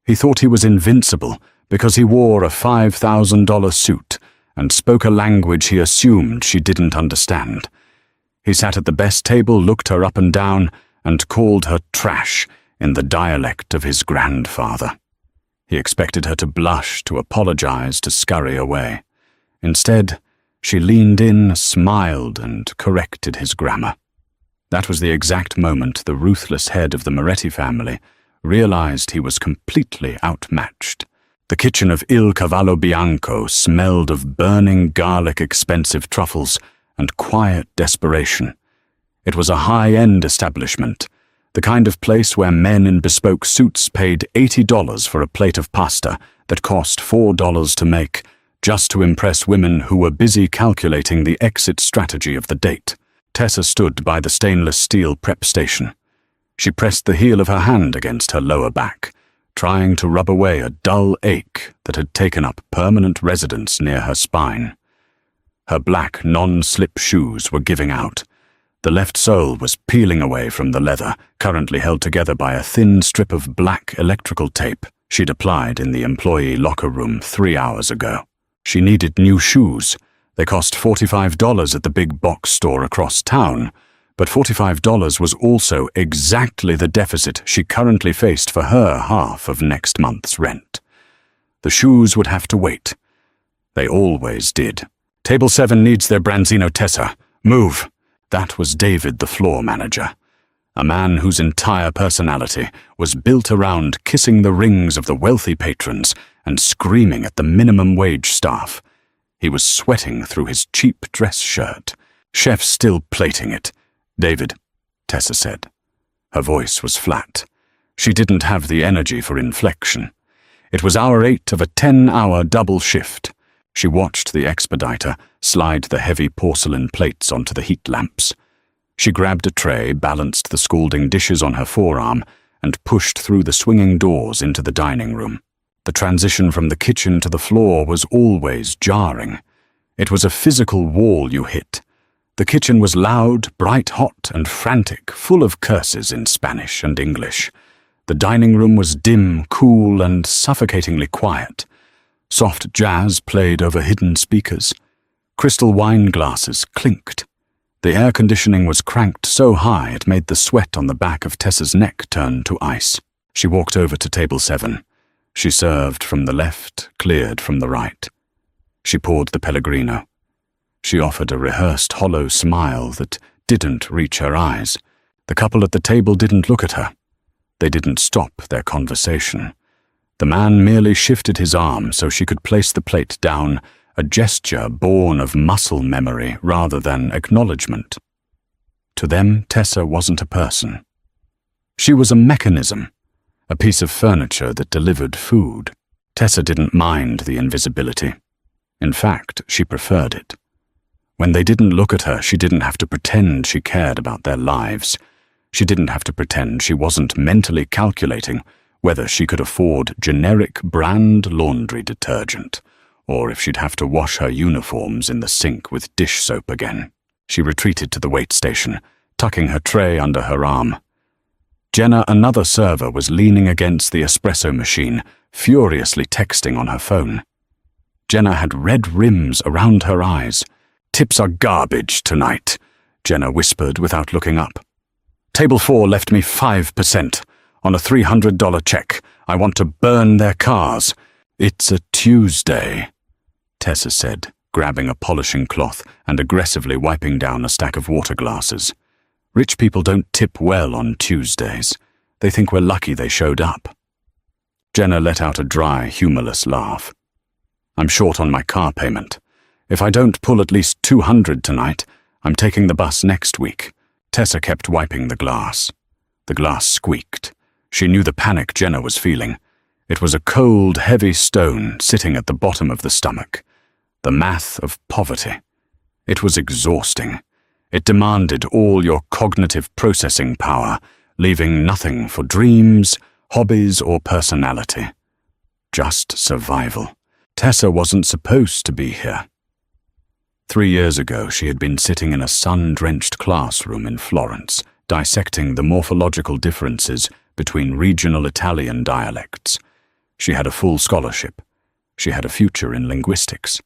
He thought he was invincible because he wore a $5,000 suit and spoke a language he assumed she didn't understand. He sat at the best table, looked her up and down, and called her trash in the dialect of his grandfather. He expected her to blush, to apologize, to scurry away. Instead, she leaned in, smiled, and corrected his grammar. That was the exact moment the ruthless head of the Moretti family realized he was completely outmatched. The kitchen of Il Cavallo Bianco smelled of burning garlic, expensive truffles, and quiet desperation. It was a high-end establishment, the kind of place where men in bespoke suits paid $80 for a plate of pasta that cost $4 to make, just to impress women who were busy calculating the exit strategy of the date. Tessa stood by the stainless steel prep station. She pressed the heel of her hand against her lower back, trying to rub away a dull ache that had taken up permanent residence near her spine. Her black, non-slip shoes were giving out. The left sole was peeling away from the leather, currently held together by a thin strip of black electrical tape she'd applied in the employee locker room 3 hours ago. She needed new shoes. They cost $45 at the big box store across town, but $45 was also exactly the deficit she currently faced for her half of next month's rent. The shoes would have to wait. They always did. Table 7 needs their branzino, Tessa. Move. That was David, the floor manager, a man whose entire personality was built around kissing the rings of the wealthy patrons and screaming at the minimum wage staff. He was sweating through his cheap dress shirt. Chef's still plating it. David, Tessa said. Her voice was flat. She didn't have the energy for inflection. It was hour 8 of a 10-hour double shift. She watched the expediter slide the heavy porcelain plates onto the heat lamps. She grabbed a tray, balanced the scalding dishes on her forearm, and pushed through the swinging doors into the dining room. The transition from the kitchen to the floor was always jarring. It was a physical wall you hit. The kitchen was loud, bright hot, and frantic, full of curses in Spanish and English. The dining room was dim, cool, and suffocatingly quiet. Soft jazz played over hidden speakers. Crystal wine glasses clinked. The air conditioning was cranked so high it made the sweat on the back of Tessa's neck turn to ice. She walked over to table 7. She served from the left, cleared from the right. She poured the Pellegrino. She offered a rehearsed hollow smile that didn't reach her eyes. The couple at the table didn't look at her. They didn't stop their conversation. The man merely shifted his arm so she could place the plate down, a gesture born of muscle memory rather than acknowledgement. To them, Tessa wasn't a person. She was a mechanism, a piece of furniture that delivered food. Tessa didn't mind the invisibility. In fact, she preferred it. When they didn't look at her, she didn't have to pretend she cared about their lives. She didn't have to pretend she wasn't mentally calculating whether she could afford generic brand laundry detergent, or if she'd have to wash her uniforms in the sink with dish soap again. She retreated to the wait station, tucking her tray under her arm. Jenna, another server, was leaning against the espresso machine, furiously texting on her phone. Jenna had red rims around her eyes. "Tips are garbage tonight," Jenna whispered without looking up. "Table 4 left me 5% on a $300 check. I want to burn their cars." "It's a Tuesday," Tessa said, grabbing a polishing cloth and aggressively wiping down a stack of water glasses. "Rich people don't tip well on Tuesdays. They think we're lucky they showed up." Jenna let out a dry, humorless laugh. "I'm short on my car payment. If I don't pull at least $200 tonight, I'm taking the bus next week." Tessa kept wiping the glass. The glass squeaked. She knew the panic Jenna was feeling. It was a cold, heavy stone sitting at the bottom of the stomach. The math of poverty. It was exhausting. It demanded all your cognitive processing power, leaving nothing for dreams, hobbies, or personality. Just survival. Tessa wasn't supposed to be here. 3 years ago, she had been sitting in a sun-drenched classroom in Florence, dissecting the morphological differences between regional Italian dialects. She had a full scholarship. She had a future in linguistics.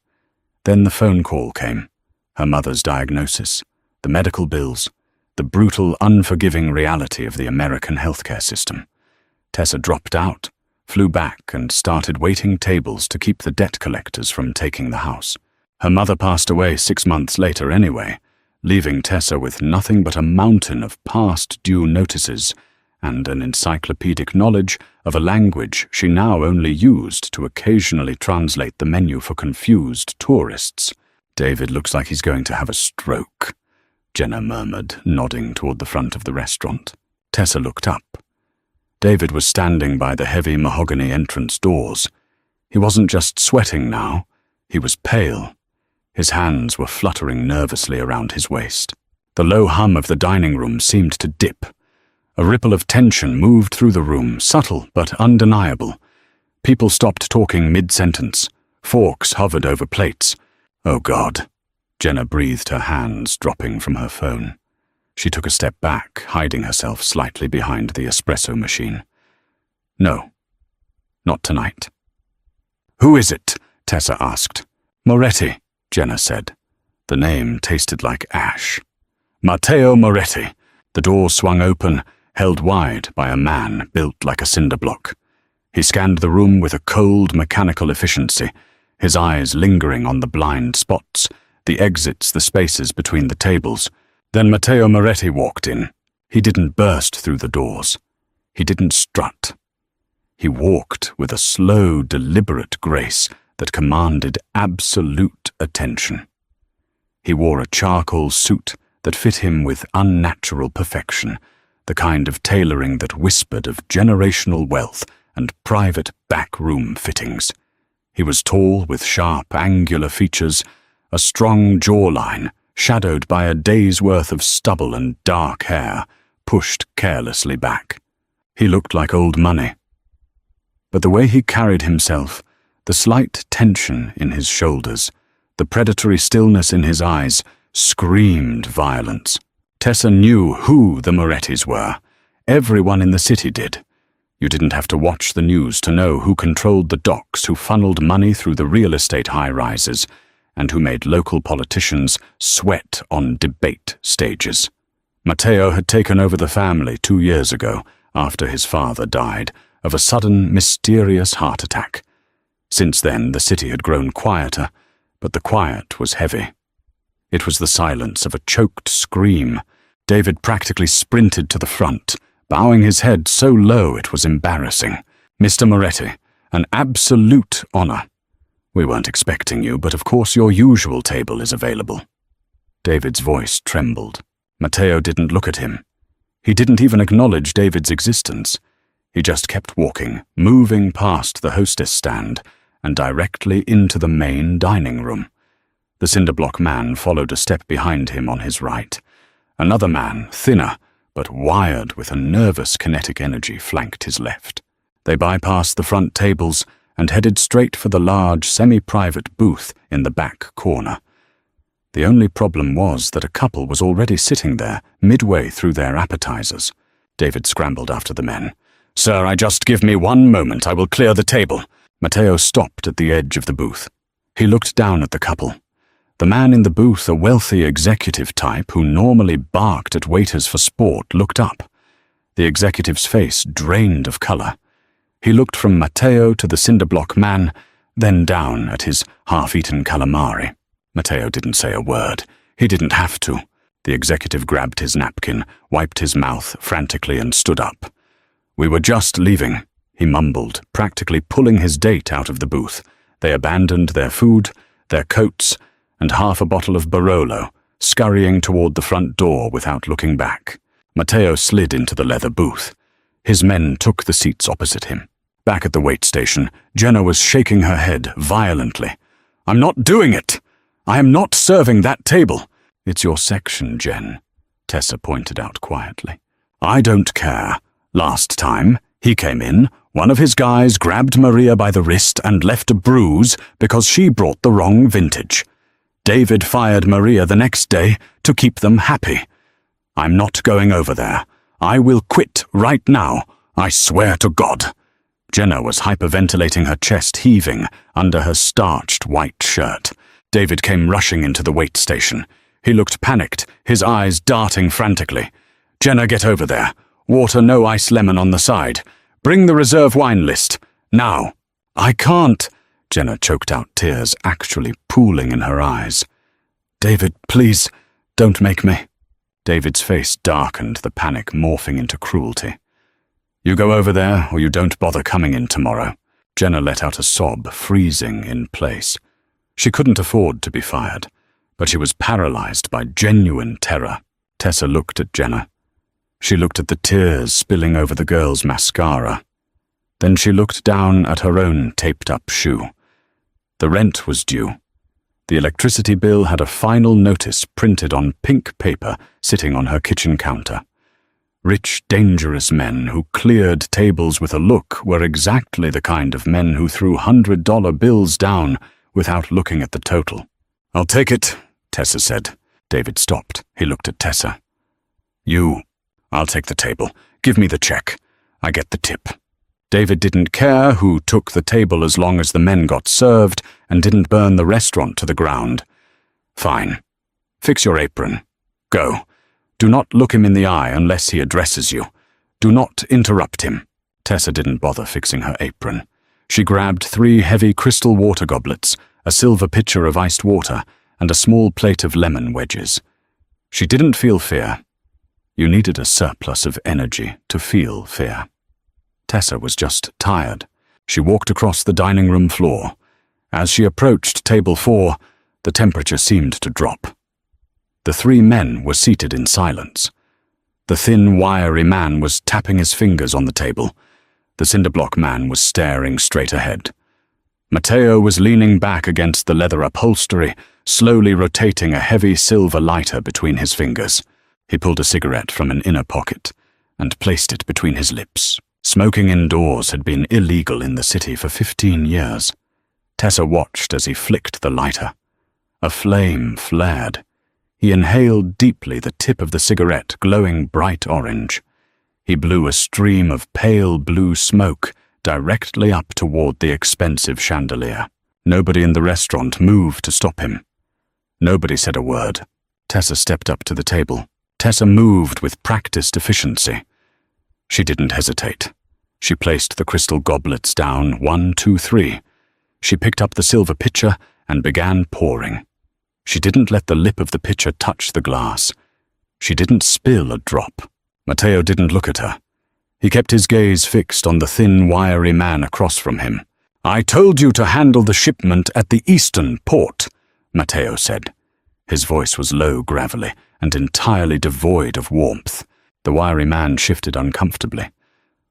Then the phone call came. Her mother's diagnosis, the medical bills, the brutal, unforgiving reality of the American healthcare system. Tessa dropped out, flew back, and started waiting tables to keep the debt collectors from taking the house. Her mother passed away 6 months later anyway, leaving Tessa with nothing but a mountain of past due notices and an encyclopedic knowledge of a language she now only used to occasionally translate the menu for confused tourists. "David looks like he's going to have a stroke," Jenna murmured, nodding toward the front of the restaurant. Tessa looked up. David was standing by the heavy mahogany entrance doors. He wasn't just sweating now, he was pale. His hands were fluttering nervously around his waist. The low hum of the dining room seemed to dip. A ripple of tension moved through the room, subtle but undeniable. People stopped talking mid-sentence. Forks hovered over plates. "Oh, God." Jenna breathed, her hands dropping from her phone. She took a step back, hiding herself slightly behind the espresso machine. "No, not tonight." "Who is it?" Tessa asked. "Moretti," Jenna said. The name tasted like ash. "Matteo Moretti." The door swung open, held wide by a man built like a cinder block. He scanned the room with a cold, mechanical efficiency, his eyes lingering on the blind spots, the exits, the spaces between the tables. Then Matteo Moretti walked in. He didn't burst through the doors. He didn't strut. He walked with a slow, deliberate grace that commanded absolute attention. He wore a charcoal suit that fit him with unnatural perfection, the kind of tailoring that whispered of generational wealth and private back-room fittings. He was tall, with sharp, angular features, a strong jawline, shadowed by a day's worth of stubble and dark hair, pushed carelessly back. He looked like old money. But the way he carried himself, the slight tension in his shoulders, the predatory stillness in his eyes, screamed violence. Tessa knew who the Morettis were. Everyone in the city did. You didn't have to watch the news to know who controlled the docks, who funneled money through the real estate high-rises, and who made local politicians sweat on debate stages. Matteo had taken over the family 2 years ago, after his father died, of a sudden, mysterious heart attack. Since then, the city had grown quieter, but the quiet was heavy. It was the silence of a choked scream. David practically sprinted to the front, bowing his head so low it was embarrassing. "Mr. Moretti, an absolute honor. We weren't expecting you, but of course your usual table is available." David's voice trembled. Matteo didn't look at him. He didn't even acknowledge David's existence. He just kept walking, moving past the hostess stand and directly into the main dining room. The cinderblock man followed a step behind him on his right. Another man, thinner, but wired with a nervous kinetic energy, flanked his left. They bypassed the front tables and headed straight for the large, semi-private booth in the back corner. The only problem was that a couple was already sitting there, midway through their appetizers. David scrambled after the men. "Sir, just give me 1 moment. I will clear the table." Matteo stopped at the edge of the booth. He looked down at the couple. The man in the booth, a wealthy executive type who normally barked at waiters for sport, looked up. The executive's face drained of color. He looked from Matteo to the cinderblock man, then down at his half-eaten calamari. Matteo didn't say a word. He didn't have to. The executive grabbed his napkin, wiped his mouth frantically, and stood up. "We were just leaving," he mumbled, practically pulling his date out of the booth. They abandoned their food, their coats, and half a bottle of Barolo, scurrying toward the front door without looking back. Matteo slid into the leather booth. His men took the seats opposite him. Back at the wait station, Jenna was shaking her head violently. "I'm not doing it! I am not serving that table!" "It's your section, Jen," Tessa pointed out quietly. "I don't care. Last time, he came in, one of his guys grabbed Maria by the wrist and left a bruise because she brought the wrong vintage. David fired Maria the next day to keep them happy. I'm not going over there. I will quit right now. I swear to God." Jenna was hyperventilating, her chest heaving under her starched white shirt. David came rushing into the wait station. He looked panicked, his eyes darting frantically. "Jenna, get over there. Water, no ice lemon on the side. Bring the reserve wine list. Now." "I can't." Jenna choked out, tears actually pooling in her eyes. "David, please, don't make me." David's face darkened, the panic morphing into cruelty. "You go over there, or you don't bother coming in tomorrow." Jenna let out a sob, freezing in place. She couldn't afford to be fired, but she was paralyzed by genuine terror. Tessa looked at Jenna. She looked at the tears spilling over the girl's mascara. Then she looked down at her own taped-up shoe. The rent was due. The electricity bill had a final notice printed on pink paper sitting on her kitchen counter. Rich, dangerous men who cleared tables with a look were exactly the kind of men who threw $100 bills down without looking at the total. "I'll take it," Tessa said. David stopped. He looked at Tessa. "I'll take the table. Give me the check. I get the tip." David didn't care who took the table as long as the men got served and didn't burn the restaurant to the ground. "Fine. Fix your apron. Go. Do not look him in the eye unless he addresses you. Do not interrupt him." Tessa didn't bother fixing her apron. She grabbed 3 heavy crystal water goblets, a silver pitcher of iced water, and a small plate of lemon wedges. She didn't feel fear. You needed a surplus of energy to feel fear. Tessa was just tired. She walked across the dining room floor. As she approached table 4, the temperature seemed to drop. The 3 men were seated in silence. The thin, wiry man was tapping his fingers on the table. The cinderblock man was staring straight ahead. Matteo was leaning back against the leather upholstery, slowly rotating a heavy silver lighter between his fingers. He pulled a cigarette from an inner pocket and placed it between his lips. Smoking indoors had been illegal in the city for 15 years. Tessa watched as he flicked the lighter. A flame flared. He inhaled deeply, the tip of the cigarette glowing bright orange. He blew a stream of pale blue smoke directly up toward the expensive chandelier. Nobody in the restaurant moved to stop him. Nobody said a word. Tessa stepped up to the table. Tessa moved with practiced efficiency. She didn't hesitate. She placed the crystal goblets down, 1, 2, 3. She picked up the silver pitcher and began pouring. She didn't let the lip of the pitcher touch the glass. She didn't spill a drop. Matteo didn't look at her. He kept his gaze fixed on the thin, wiry man across from him. "I told you to handle the shipment at the eastern port," Matteo said. His voice was low, gravelly, and entirely devoid of warmth. The wiry man shifted uncomfortably.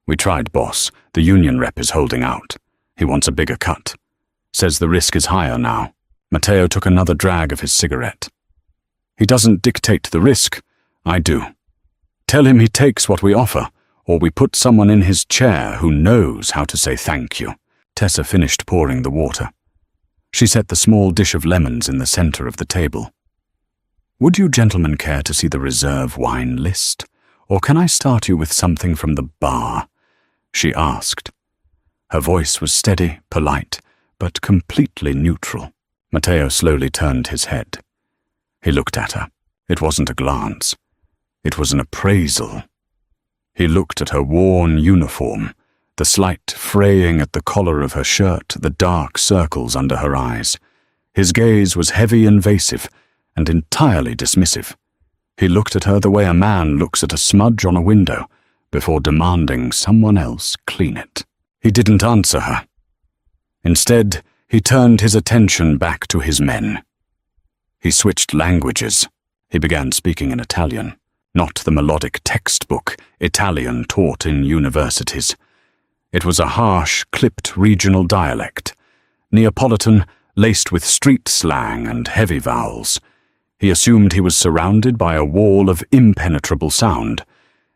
"We tried, boss. The union rep is holding out. He wants a bigger cut. Says the risk is higher now." Matteo took another drag of his cigarette. "He doesn't dictate the risk. I do. Tell him he takes what we offer, or we put someone in his chair who knows how to say thank you." Tessa finished pouring the water. She set the small dish of lemons in the center of the table. "Would you gentlemen care to see the reserve wine list? Or can I start you with something from the bar?" she asked. Her voice was steady, polite, but completely neutral. Matteo slowly turned his head. He looked at her. It wasn't a glance. It was an appraisal. He looked at her worn uniform, the slight fraying at the collar of her shirt, the dark circles under her eyes. His gaze was heavy, invasive, and entirely dismissive. He looked at her the way a man looks at a smudge on a window before demanding someone else clean it. He didn't answer her. Instead, he turned his attention back to his men. He switched languages. He began speaking in Italian, not the melodic textbook Italian taught in universities. It was a harsh, clipped regional dialect, Neapolitan, laced with street slang and heavy vowels. He assumed he was surrounded by a wall of impenetrable sound.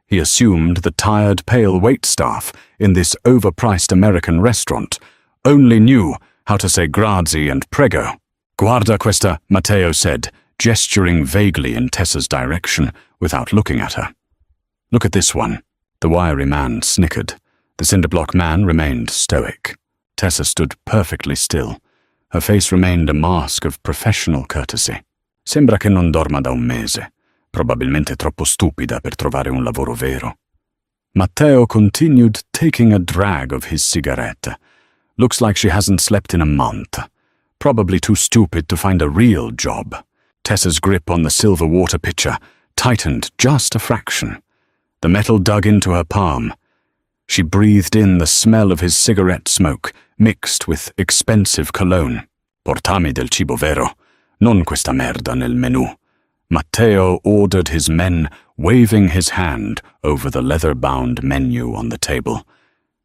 He assumed the tired, pale waitstaff in this overpriced American restaurant only knew how to say grazie and prego. "Guarda questa," Matteo said, gesturing vaguely in Tessa's direction without looking at her. "Look at this one." The wiry man snickered. The cinder-block man remained stoic. Tessa stood perfectly still. Her face remained a mask of professional courtesy. Sembra che non dorma da un mese. Probabilmente troppo stupida per trovare un lavoro vero. Matteo continued taking a drag of his cigarette. Looks like she hasn't slept in a month. Probably too stupid to find a real job. Tessa's grip on the silver water pitcher tightened just a fraction. The metal dug into her palm. She breathed in the smell of his cigarette smoke, mixed with expensive cologne. Portami del cibo vero, non questa merda nel menù. Matteo ordered his men, waving his hand over the leather-bound menu on the table.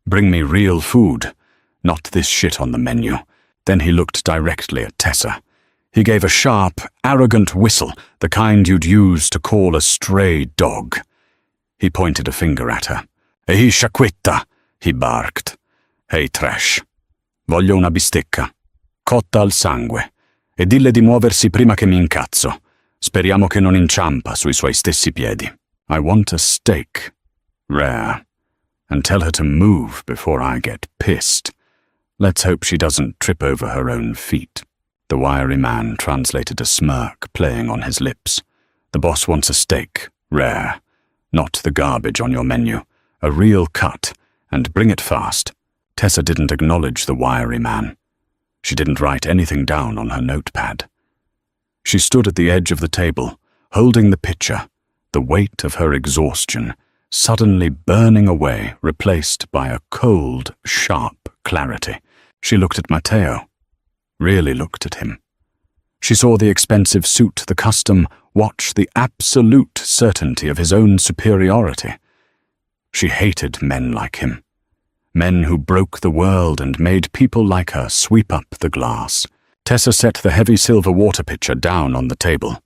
Bring me real food, not this shit on the menu. Then he looked directly at Tessa. He gave a sharp, arrogant whistle, the kind you'd use to call a stray dog. He pointed a finger at her. Ehi, sciacquetta, he barked. Hey, trash. Voglio una bistecca, cotta al sangue, e dille di muoversi prima che mi incazzo. Speriamo che non inciampa sui suoi stessi piedi. I want a steak, rare, and tell her to move before I get pissed. Let's hope she doesn't trip over her own feet. The wiry man translated a smirk playing on his lips. The boss wants a steak, rare, not the garbage on your menu. A real cut, and bring it fast. Tessa didn't acknowledge the wiry man. She didn't write anything down on her notepad. She stood at the edge of the table, holding the pitcher, the weight of her exhaustion, suddenly burning away, replaced by a cold, sharp clarity. She looked at Matteo, really looked at him. She saw the expensive suit, the custom watch, the absolute certainty of his own superiority. She hated men like him, men who broke the world and made people like her sweep up the glass. Tessa set the heavy silver water pitcher down on the table.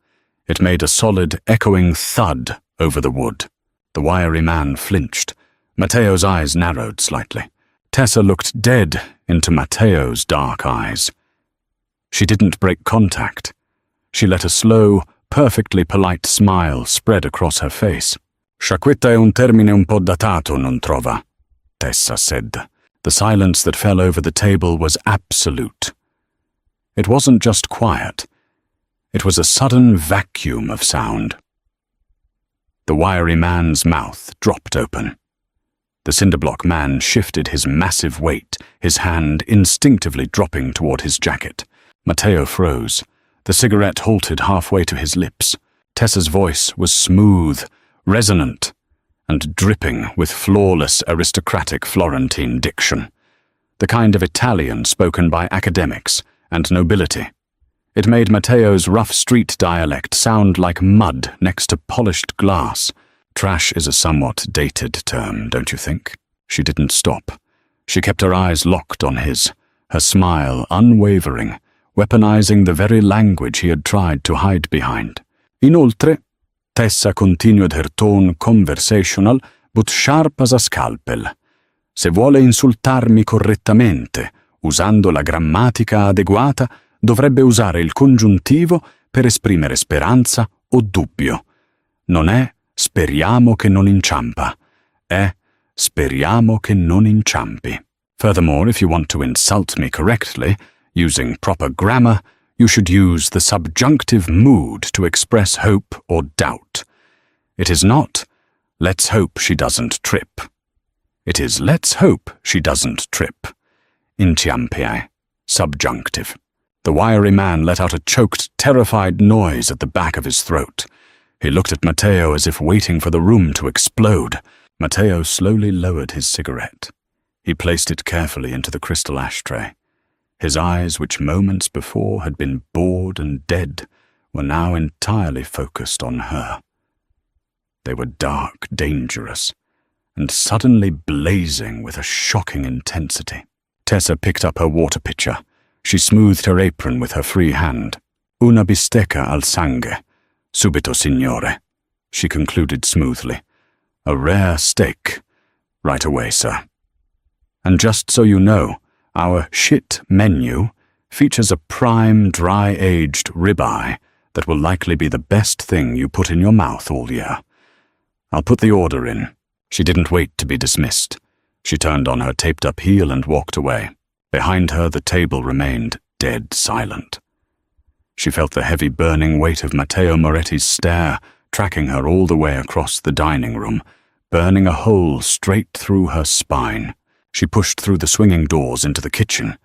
It made a solid, echoing thud over the wood. The wiry man flinched. Matteo's eyes narrowed slightly. Tessa looked dead into Matteo's dark eyes. She didn't break contact. She let a slow, perfectly polite smile spread across her face. Sciacquetta è un termine un po' datato, non trova? Tessa said. The silence that fell over the table was absolute. It wasn't just quiet. It was a sudden vacuum of sound. The wiry man's mouth dropped open. The cinder-block man shifted his massive weight, his hand instinctively dropping toward his jacket. Matteo froze. The cigarette halted halfway to his lips. Tessa's voice was smooth, resonant, and dripping with flawless aristocratic Florentine diction, the kind of Italian spoken by academics and nobility. It made Matteo's rough street dialect sound like mud next to polished glass. Trash is a somewhat dated term, don't you think? She didn't stop. She kept her eyes locked on his, her smile unwavering, weaponizing the very language he had tried to hide behind. Inoltre, Tessa continued her tone conversational, but sharp as a scalpel. Se vuole insultarmi correttamente, usando la grammatica adeguata, dovrebbe usare il congiuntivo per esprimere speranza o dubbio. Non è speriamo che non inciampa, è speriamo che non inciampi. Furthermore, if you want to insult me correctly, using proper grammar, you should use the subjunctive mood to express hope or doubt. It is not, let's hope she doesn't trip. It is, let's hope she doesn't trip. Inciampi, subjunctive. The wiry man let out a choked, terrified noise at the back of his throat. He looked at Matteo as if waiting for the room to explode. Matteo slowly lowered his cigarette. He placed it carefully into the crystal ashtray. His eyes, which moments before had been bored and dead, were now entirely focused on her. They were dark, dangerous, and suddenly blazing with a shocking intensity. Tessa picked up her water pitcher. She smoothed her apron with her free hand. Una bistecca al sangue. Subito, signore, she concluded smoothly. A rare steak. Right away, sir. And just so you know, our shit menu features a prime, dry-aged ribeye that will likely be the best thing you put in your mouth all year. I'll put the order in. She didn't wait to be dismissed. She turned on her taped-up heel and walked away. Behind her, the table remained dead silent. She felt the heavy burning weight of Matteo Moretti's stare tracking her all the way across the dining room, burning a hole straight through her spine. She pushed through the swinging doors into the kitchen.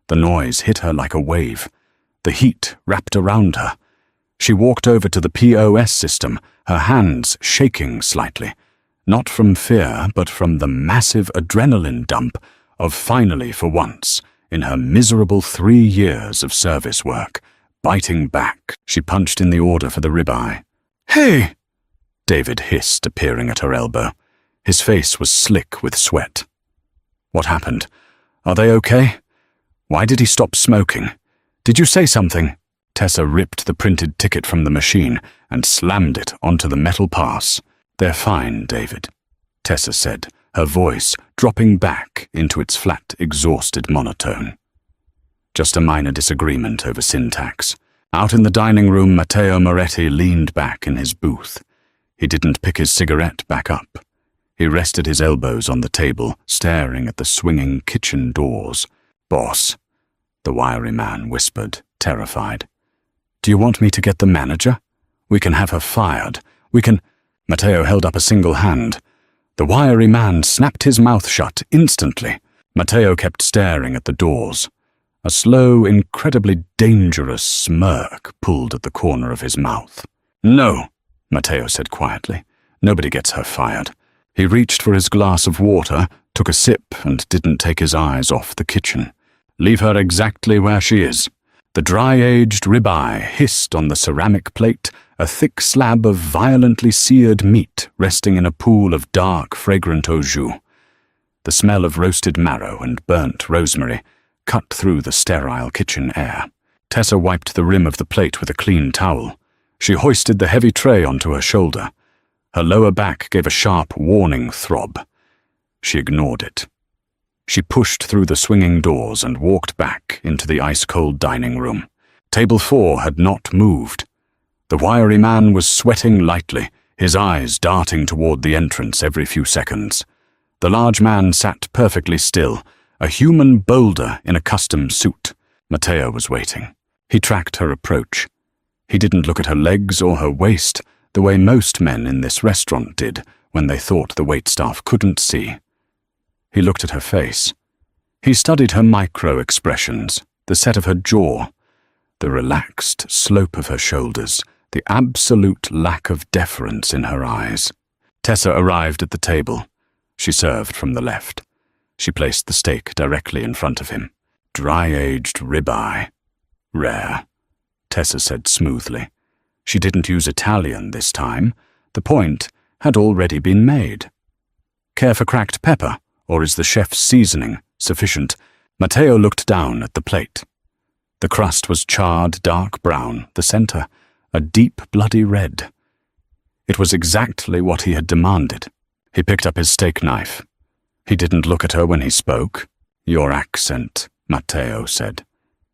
The noise hit her like a wave. The heat wrapped around her. She walked over to the POS system, her hands shaking slightly, not from fear, but from the massive adrenaline dump of finally, for once, in her miserable 3 years of service work, biting back. She punched in the order for the ribeye. "Hey!" David hissed, appearing at her elbow. His face was slick with sweat. "What happened? Are they okay? Why did he stop smoking? Did you say something?" Tessa ripped the printed ticket from the machine and slammed it onto the metal pass. "They're fine, David," Tessa said, her voice dropping back into its flat, exhausted monotone. Just a minor disagreement over syntax. Out in the dining room, Matteo Moretti leaned back in his booth. He didn't pick his cigarette back up. He rested his elbows on the table, staring at the swinging kitchen doors. "Boss," the wiry man whispered, terrified. "Do you want me to get the manager? We can have her fired. We can—" Matteo held up a single hand. The wiry man snapped his mouth shut instantly. Matteo kept staring at the doors. A slow, incredibly dangerous smirk pulled at the corner of his mouth. "No," Matteo said quietly. "Nobody gets her fired." He reached for his glass of water, took a sip, and didn't take his eyes off the kitchen. "Leave her exactly where she is." The dry-aged ribeye hissed on the ceramic plate, a thick slab of violently seared meat resting in a pool of dark, fragrant au jus. The smell of roasted marrow and burnt rosemary cut through the sterile kitchen air. Tessa wiped the rim of the plate with a clean towel. She hoisted the heavy tray onto her shoulder. Her lower back gave a sharp, warning throb. She ignored it. She pushed through the swinging doors and walked back into the ice-cold dining room. Table 4 had not moved. The wiry man was sweating lightly, his eyes darting toward the entrance every few seconds. The large man sat perfectly still, a human boulder in a custom suit. Matteo was waiting. He tracked her approach. He didn't look at her legs or her waist, the way most men in this restaurant did when they thought the waitstaff couldn't see. He looked at her face. He studied her micro-expressions, the set of her jaw, the relaxed slope of her shoulders, the absolute lack of deference in her eyes. Tessa arrived at the table. She served from the left. She placed the steak directly in front of him. "Dry-aged ribeye. Rare," Tessa said smoothly. She didn't use Italian this time. The point had already been made. "Care for cracked pepper, or is the chef's seasoning sufficient?" Matteo looked down at the plate. The crust was charred dark brown, the center a deep bloody red. It was exactly what he had demanded. He picked up his steak knife. He didn't look at her when he spoke. "Your accent," Matteo said.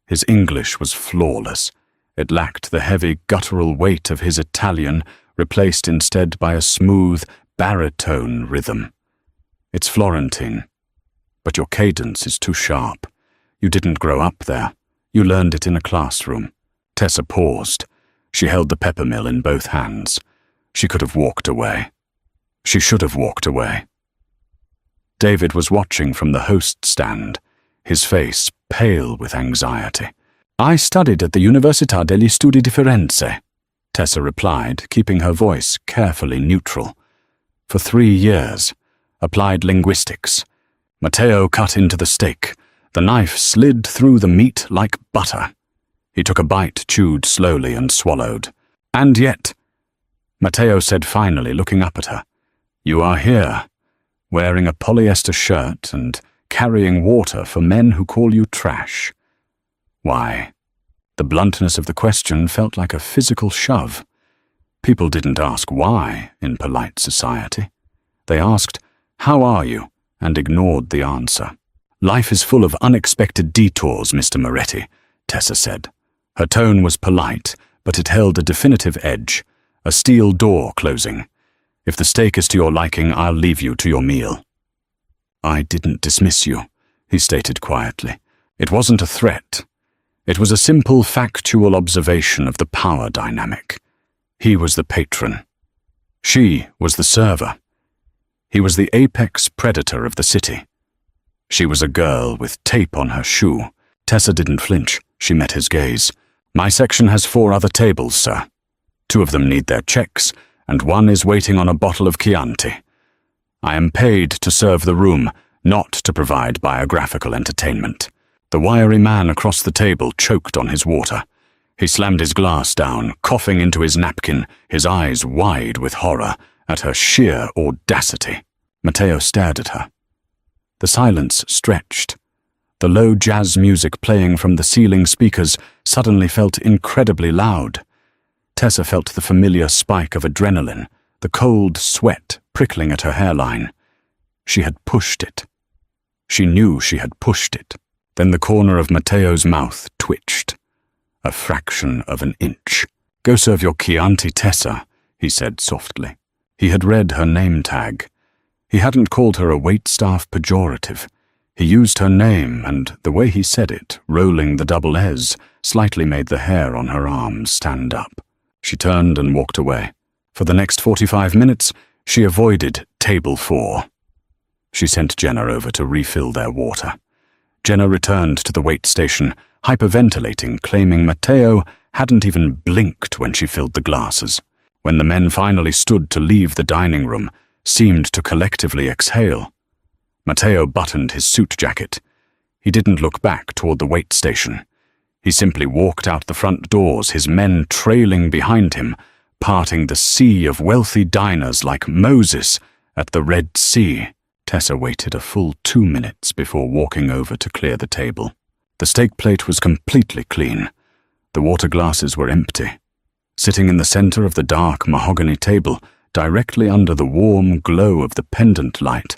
His English was flawless. It lacked the heavy guttural weight of his Italian, replaced instead by a smooth baritone rhythm. "It's Florentine, but your cadence is too sharp. You didn't grow up there. You learned it in a classroom." Tessa paused. She held the pepper mill in both hands. She could have walked away. She should have walked away. David was watching from the host stand, his face pale with anxiety. "I studied at the Università degli Studi di Firenze," Tessa replied, keeping her voice carefully neutral. "For 3 years. Applied linguistics." Matteo cut into the steak. The knife slid through the meat like butter. He took a bite, chewed slowly, and swallowed. "And yet," Matteo said finally, looking up at her, "you are here, wearing a polyester shirt and carrying water for men who call you trash. Why?" The bluntness of the question felt like a physical shove. People didn't ask why in polite society. They asked, "How are you?" and ignored the answer. "Life is full of unexpected detours, Mr. Moretti," Tessa said. Her tone was polite, but it held a definitive edge, a steel door closing. "If the steak is to your liking, I'll leave you to your meal." "I didn't dismiss you," he stated quietly. It wasn't a threat. It was a simple factual observation of the power dynamic. He was the patron. She was the server. He was the apex predator of the city. She was a girl with tape on her shoe. Tessa didn't flinch. She met his gaze. "My section has 4 other tables, sir. 2 of them need their checks, and 1 is waiting on a bottle of Chianti. I am paid to serve the room, not to provide biographical entertainment." The wiry man across the table choked on his water. He slammed his glass down, coughing into his napkin, his eyes wide with horror at her sheer audacity. Matteo stared at her. The silence stretched. The low jazz music playing from the ceiling speakers suddenly felt incredibly loud. Tessa felt the familiar spike of adrenaline, the cold sweat prickling at her hairline. She had pushed it. She knew she had pushed it. Then the corner of Matteo's mouth twitched. A fraction of an inch. "Go serve your Chianti, Tessa," he said softly. He had read her name tag. He hadn't called her a waitstaff pejorative. He used her name, and the way he said it, rolling the double S, slightly made the hair on her arms stand up. She turned and walked away. For the next 45 minutes, she avoided table 4. She sent Jenna over to refill their water. Jenna returned to the wait station, hyperventilating, claiming Matteo hadn't even blinked when she filled the glasses. When the men finally stood to leave the dining room, seemed to collectively exhale. Matteo buttoned his suit jacket. He didn't look back toward the wait station. He simply walked out the front doors, his men trailing behind him, parting the sea of wealthy diners like Moses at the Red Sea. Tessa waited a full 2 minutes before walking over to clear the table. The steak plate was completely clean. The water glasses were empty. Sitting in the center of the dark mahogany table, directly under the warm glow of the pendant light,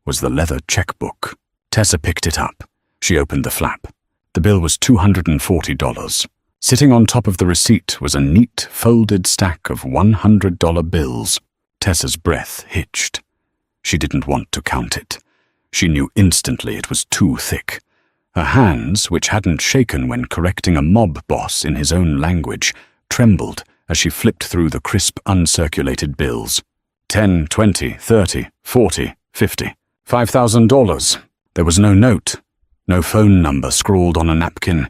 was the leather checkbook. Tessa picked it up. She opened the flap. The bill was $240. Sitting on top of the receipt was a neat, folded stack of $100 bills. Tessa's breath hitched. She didn't want to count it. She knew instantly it was too thick. Her hands, which hadn't shaken when correcting a mob boss in his own language, trembled as she flipped through the crisp, uncirculated bills. 10, 20, 30, 40, 50. $5,000. There was no note, no phone number scrawled on a napkin,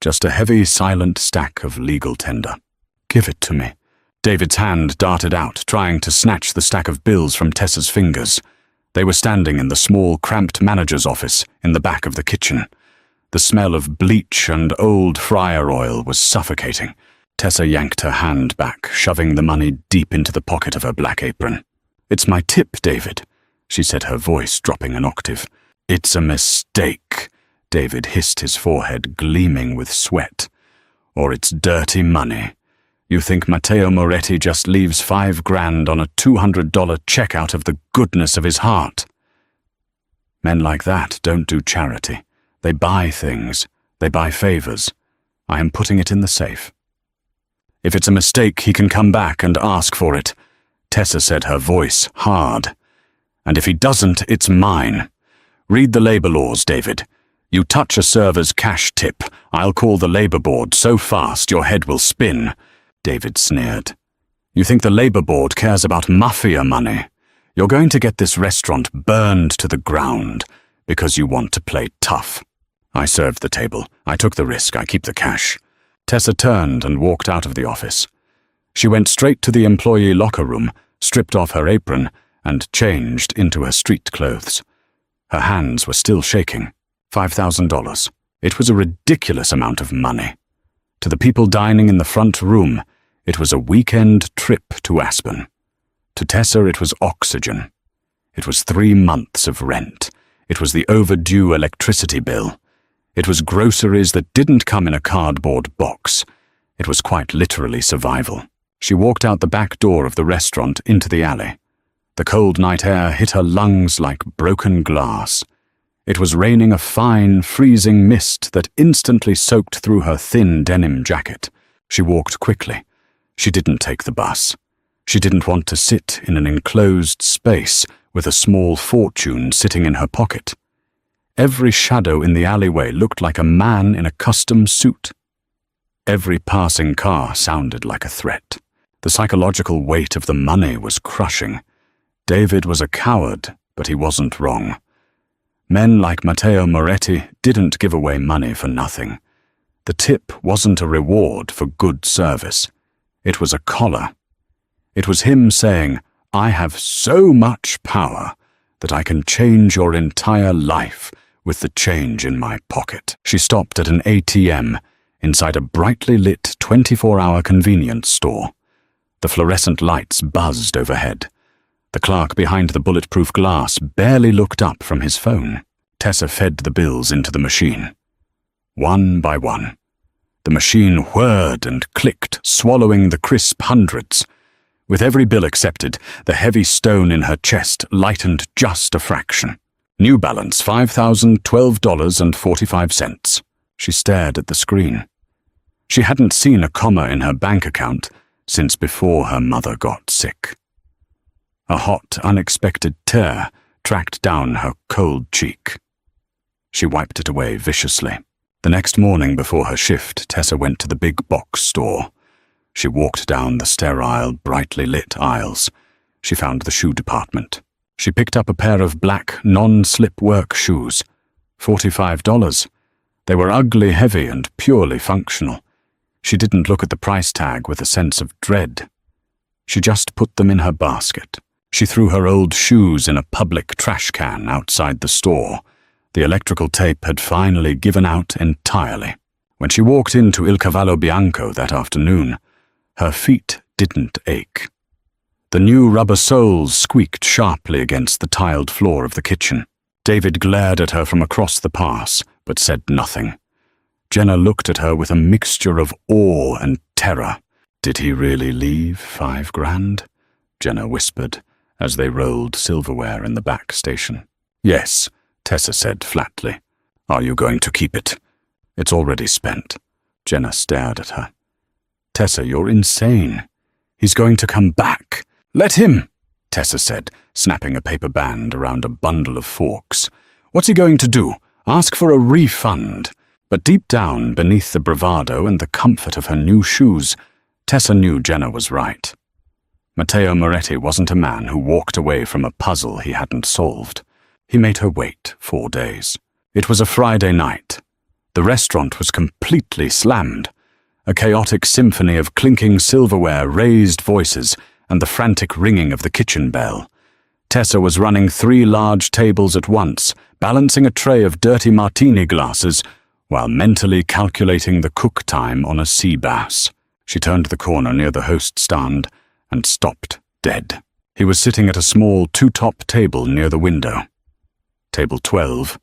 just a heavy, silent stack of legal tender. "Give it to me." David's hand darted out, trying to snatch the stack of bills from Tessa's fingers. They were standing in the small, cramped manager's office in the back of the kitchen. The smell of bleach and old fryer oil was suffocating. Tessa yanked her hand back, shoving the money deep into the pocket of her black apron. "It's my tip, David," she said, her voice dropping an octave. "It's a mistake," David hissed, his forehead gleaming with sweat. "Or it's dirty money. You think Matteo Moretti just leaves $5,000 on a $200 check out of the goodness of his heart? Men like that don't do charity. They buy things. They buy favors. I am putting it in the safe. If it's a mistake, he can come back and ask for it," Tessa said, her voice hard. "And if he doesn't, it's mine. Read the labor laws, David. You touch a server's cash tip, I'll call the labor board so fast your head will spin." David sneered. "You think the labor board cares about Mafia money? You're going to get this restaurant burned to the ground because you want to play tough." "I served the table. I took the risk. I keep the cash." Tessa turned and walked out of the office. She went straight to the employee locker room, stripped off her apron, and changed into her street clothes. Her hands were still shaking. $5,000. It was a ridiculous amount of money. To the people dining in the front room, it was a weekend trip to Aspen. To Tessa, it was oxygen. It was 3 months of rent. It was the overdue electricity bill. It was groceries that didn't come in a cardboard box. It was quite literally survival. She walked out the back door of the restaurant into the alley. The cold night air hit her lungs like broken glass. It was raining a fine, freezing mist that instantly soaked through her thin denim jacket. She walked quickly. She didn't take the bus. She didn't want to sit in an enclosed space with a small fortune sitting in her pocket. Every shadow in the alleyway looked like a man in a custom suit. Every passing car sounded like a threat. The psychological weight of the money was crushing. David was a coward, but he wasn't wrong. Men like Matteo Moretti didn't give away money for nothing. The tip wasn't a reward for good service. It was a collar. It was him saying, "I have so much power that I can change your entire life with the change in my pocket." She stopped at an ATM inside a brightly lit 24-hour convenience store. The fluorescent lights buzzed overhead. The clerk behind the bulletproof glass barely looked up from his phone. Tessa fed the bills into the machine. One by one. The machine whirred and clicked, swallowing the crisp hundreds. With every bill accepted, the heavy stone in her chest lightened just a fraction. New balance, $5,012.45. She stared at the screen. She hadn't seen a comma in her bank account since before her mother got sick. A hot, unexpected tear tracked down her cold cheek. She wiped it away viciously. The next morning before her shift, Tessa went to the big box store. She walked down the sterile, brightly lit aisles. She found the shoe department. She picked up a pair of black, non-slip work shoes. $45. They were ugly heavy and purely functional. She didn't look at the price tag with a sense of dread. She just put them in her basket. She threw her old shoes in a public trash can outside the store. The electrical tape had finally given out entirely. When she walked into Il Cavallo Bianco that afternoon, her feet didn't ache. The new rubber soles squeaked sharply against the tiled floor of the kitchen. David glared at her from across the pass, but said nothing. Jenna looked at her with a mixture of awe and terror. "Did he really leave $5,000? Jenna whispered, as they rolled silverware in the back station. "Yes," Tessa said flatly. "Are you going to keep it?" "It's already spent." Jenna stared at her. "Tessa, you're insane. He's going to come back." "Let him," Tessa said, snapping a paper band around a bundle of forks. "What's he going to do? Ask for a refund?" But deep down, beneath the bravado and the comfort of her new shoes, Tessa knew Jenna was right. Matteo Moretti wasn't a man who walked away from a puzzle he hadn't solved. He made her wait 4 days. It was a Friday night. The restaurant was completely slammed. A chaotic symphony of clinking silverware, raised voices, and the frantic ringing of the kitchen bell. Tessa was running 3 large tables at once, balancing a tray of dirty martini glasses, while mentally calculating the cook time on a sea bass. She turned the corner near the host stand and stopped dead. He was sitting at a small 2-top table near the window. Table 12,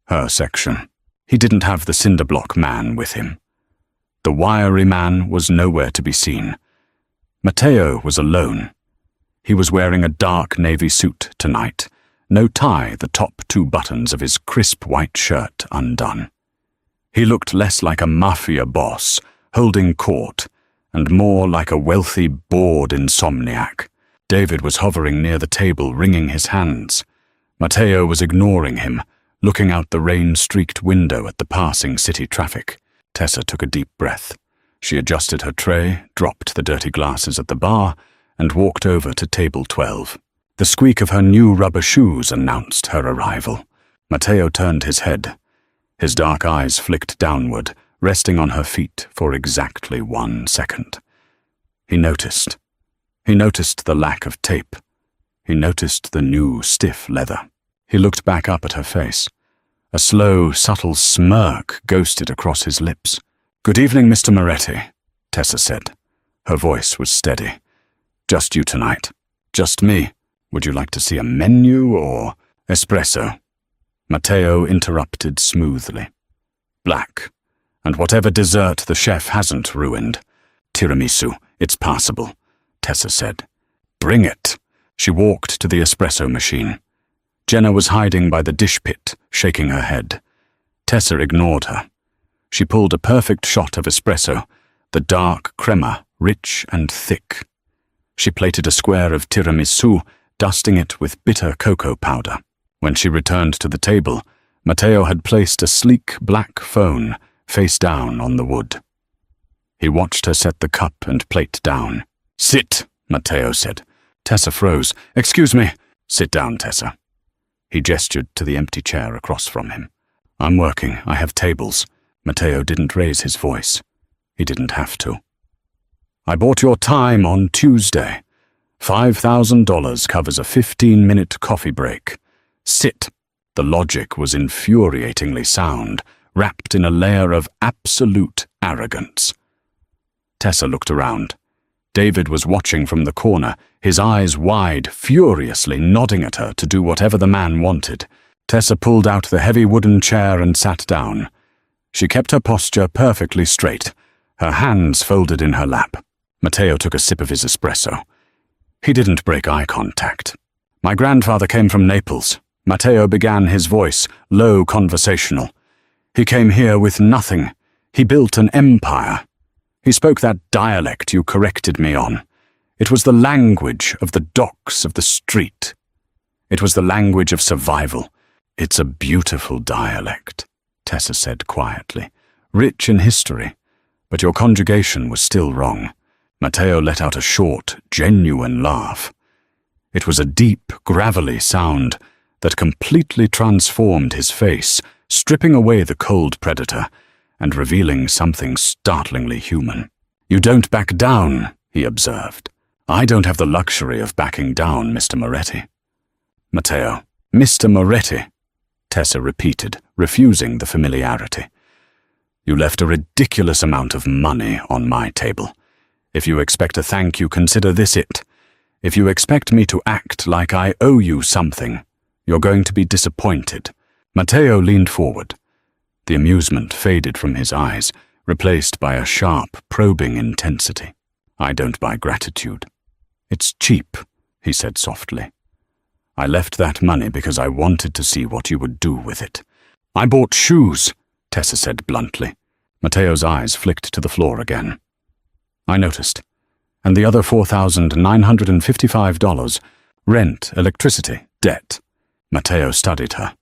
her section. He didn't have the cinder block man with him. The wiry man was nowhere to be seen. Matteo was alone. He was wearing a dark navy suit tonight, no tie, the top 2 buttons of his crisp white shirt undone. He looked less like a Mafia boss, holding court, and more like a wealthy, bored insomniac. David was hovering near the table, wringing his hands. Matteo was ignoring him, looking out the rain-streaked window at the passing city traffic. Tessa took a deep breath. She adjusted her tray, dropped the dirty glasses at the bar, and walked over to table 12. The squeak of her new rubber shoes announced her arrival. Matteo turned his head. His dark eyes flicked downward, resting on her feet for exactly 1 second. He noticed. He noticed the lack of tape. He noticed the new stiff leather. He looked back up at her face. A slow, subtle smirk ghosted across his lips. "Good evening, Mr. Moretti," Tessa said. Her voice was steady. "Just you tonight. Just me. Would you like to see a menu or espresso?" Matteo interrupted smoothly. "Black. And whatever dessert the chef hasn't ruined. Tiramisu. It's passable," Tessa said. "Bring it." She walked to the espresso machine. Jenna was hiding by the dish pit, shaking her head. Tessa ignored her. She pulled a perfect shot of espresso, the dark crema, rich and thick. She plated a square of tiramisu, dusting it with bitter cocoa powder. When she returned to the table, Matteo had placed a sleek black phone face down on the wood. He watched her set the cup and plate down. "Sit," Matteo said. Tessa froze. "Excuse me." "Sit down, Tessa." He gestured to the empty chair across from him. "I'm working. I have tables." Matteo didn't raise his voice. He didn't have to. "I bought your time on Tuesday. $5,000 covers a 15-minute coffee break. Sit." The logic was infuriatingly sound, wrapped in a layer of absolute arrogance. Tessa looked around. David was watching from the corner, his eyes wide, furiously nodding at her to do whatever the man wanted. Tessa pulled out the heavy wooden chair and sat down. She kept her posture perfectly straight, her hands folded in her lap. Matteo took a sip of his espresso. He didn't break eye contact. "My grandfather came from Naples." Matteo began, his voice low, conversational. "He came here with nothing. He built an empire. He spoke that dialect you corrected me on. It was the language of the docks of the street. It was the language of survival. It's a beautiful dialect," Tessa said quietly. "Rich in history, but your conjugation was still wrong." Matteo let out a short, genuine laugh. It was a deep, gravelly sound that completely transformed his face, stripping away the cold predator and revealing something startlingly human. "You don't back down," he observed. "I don't have the luxury of backing down, Mr. Moretti." "Matteo." "Mr. Moretti," Tessa repeated, refusing the familiarity. "You left a ridiculous amount of money on my table. If you expect a thank you, consider this it. If you expect me to act like I owe you something, you're going to be disappointed." Matteo leaned forward. The amusement faded from his eyes, replaced by a sharp, probing intensity. "I don't buy gratitude. It's cheap," he said softly. "I left that money because I wanted to see what you would do with it." "I bought shoes," Tessa said bluntly. Matteo's eyes flicked to the floor again. "I noticed. And the other $4,955, rent, electricity, debt." Matteo studied her.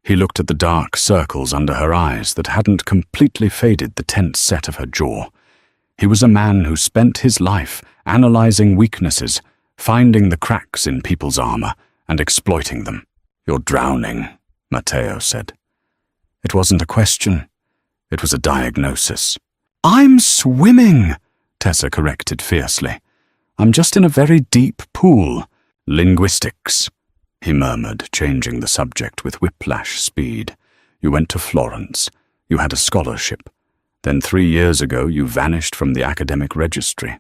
He looked at the dark circles under her eyes that hadn't completely faded the tense set of her jaw. He was a man who spent his life analyzing weaknesses, finding the cracks in people's armor, and exploiting them. "You're drowning," Matteo said. It wasn't a question. It was a diagnosis. "I'm swimming," Tessa corrected fiercely. "I'm just in a very deep pool." "Linguistics," he murmured, changing the subject with whiplash speed. "You went to Florence. You had a scholarship. Then 3 years ago you vanished from the academic registry.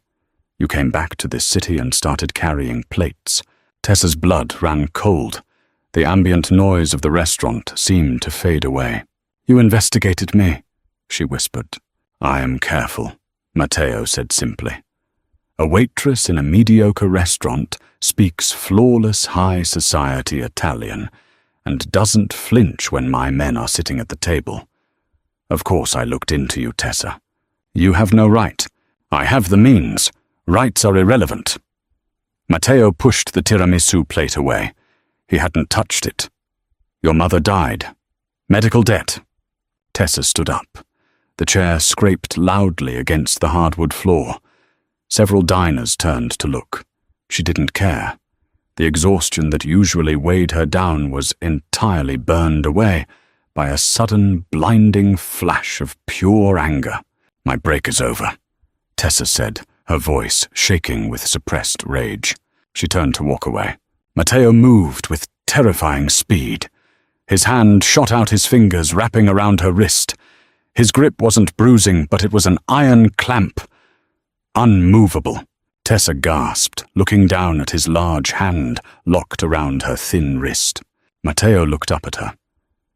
You came back to this city and started carrying plates." Tessa's blood ran cold. The ambient noise of the restaurant seemed to fade away. "You investigated me," she whispered. "I am careful," Matteo said simply. "A waitress in a mediocre restaurant speaks flawless high society Italian and doesn't flinch when my men are sitting at the table. Of course I looked into you, Tessa. You have no right. I have the means. Rights are irrelevant." Matteo pushed the tiramisu plate away. He hadn't touched it. "Your mother died. Medical debt." Tessa stood up. The chair scraped loudly against the hardwood floor. Several diners turned to look. She didn't care. The exhaustion that usually weighed her down was entirely burned away by a sudden, blinding flash of pure anger. "My break is over," Tessa said, her voice shaking with suppressed rage. She turned to walk away. Matteo moved with terrifying speed. His hand shot out, his fingers wrapping around her wrist. His grip wasn't bruising, but it was an iron clamp. Unmovable. Tessa gasped, looking down at his large hand locked around her thin wrist. Matteo looked up at her.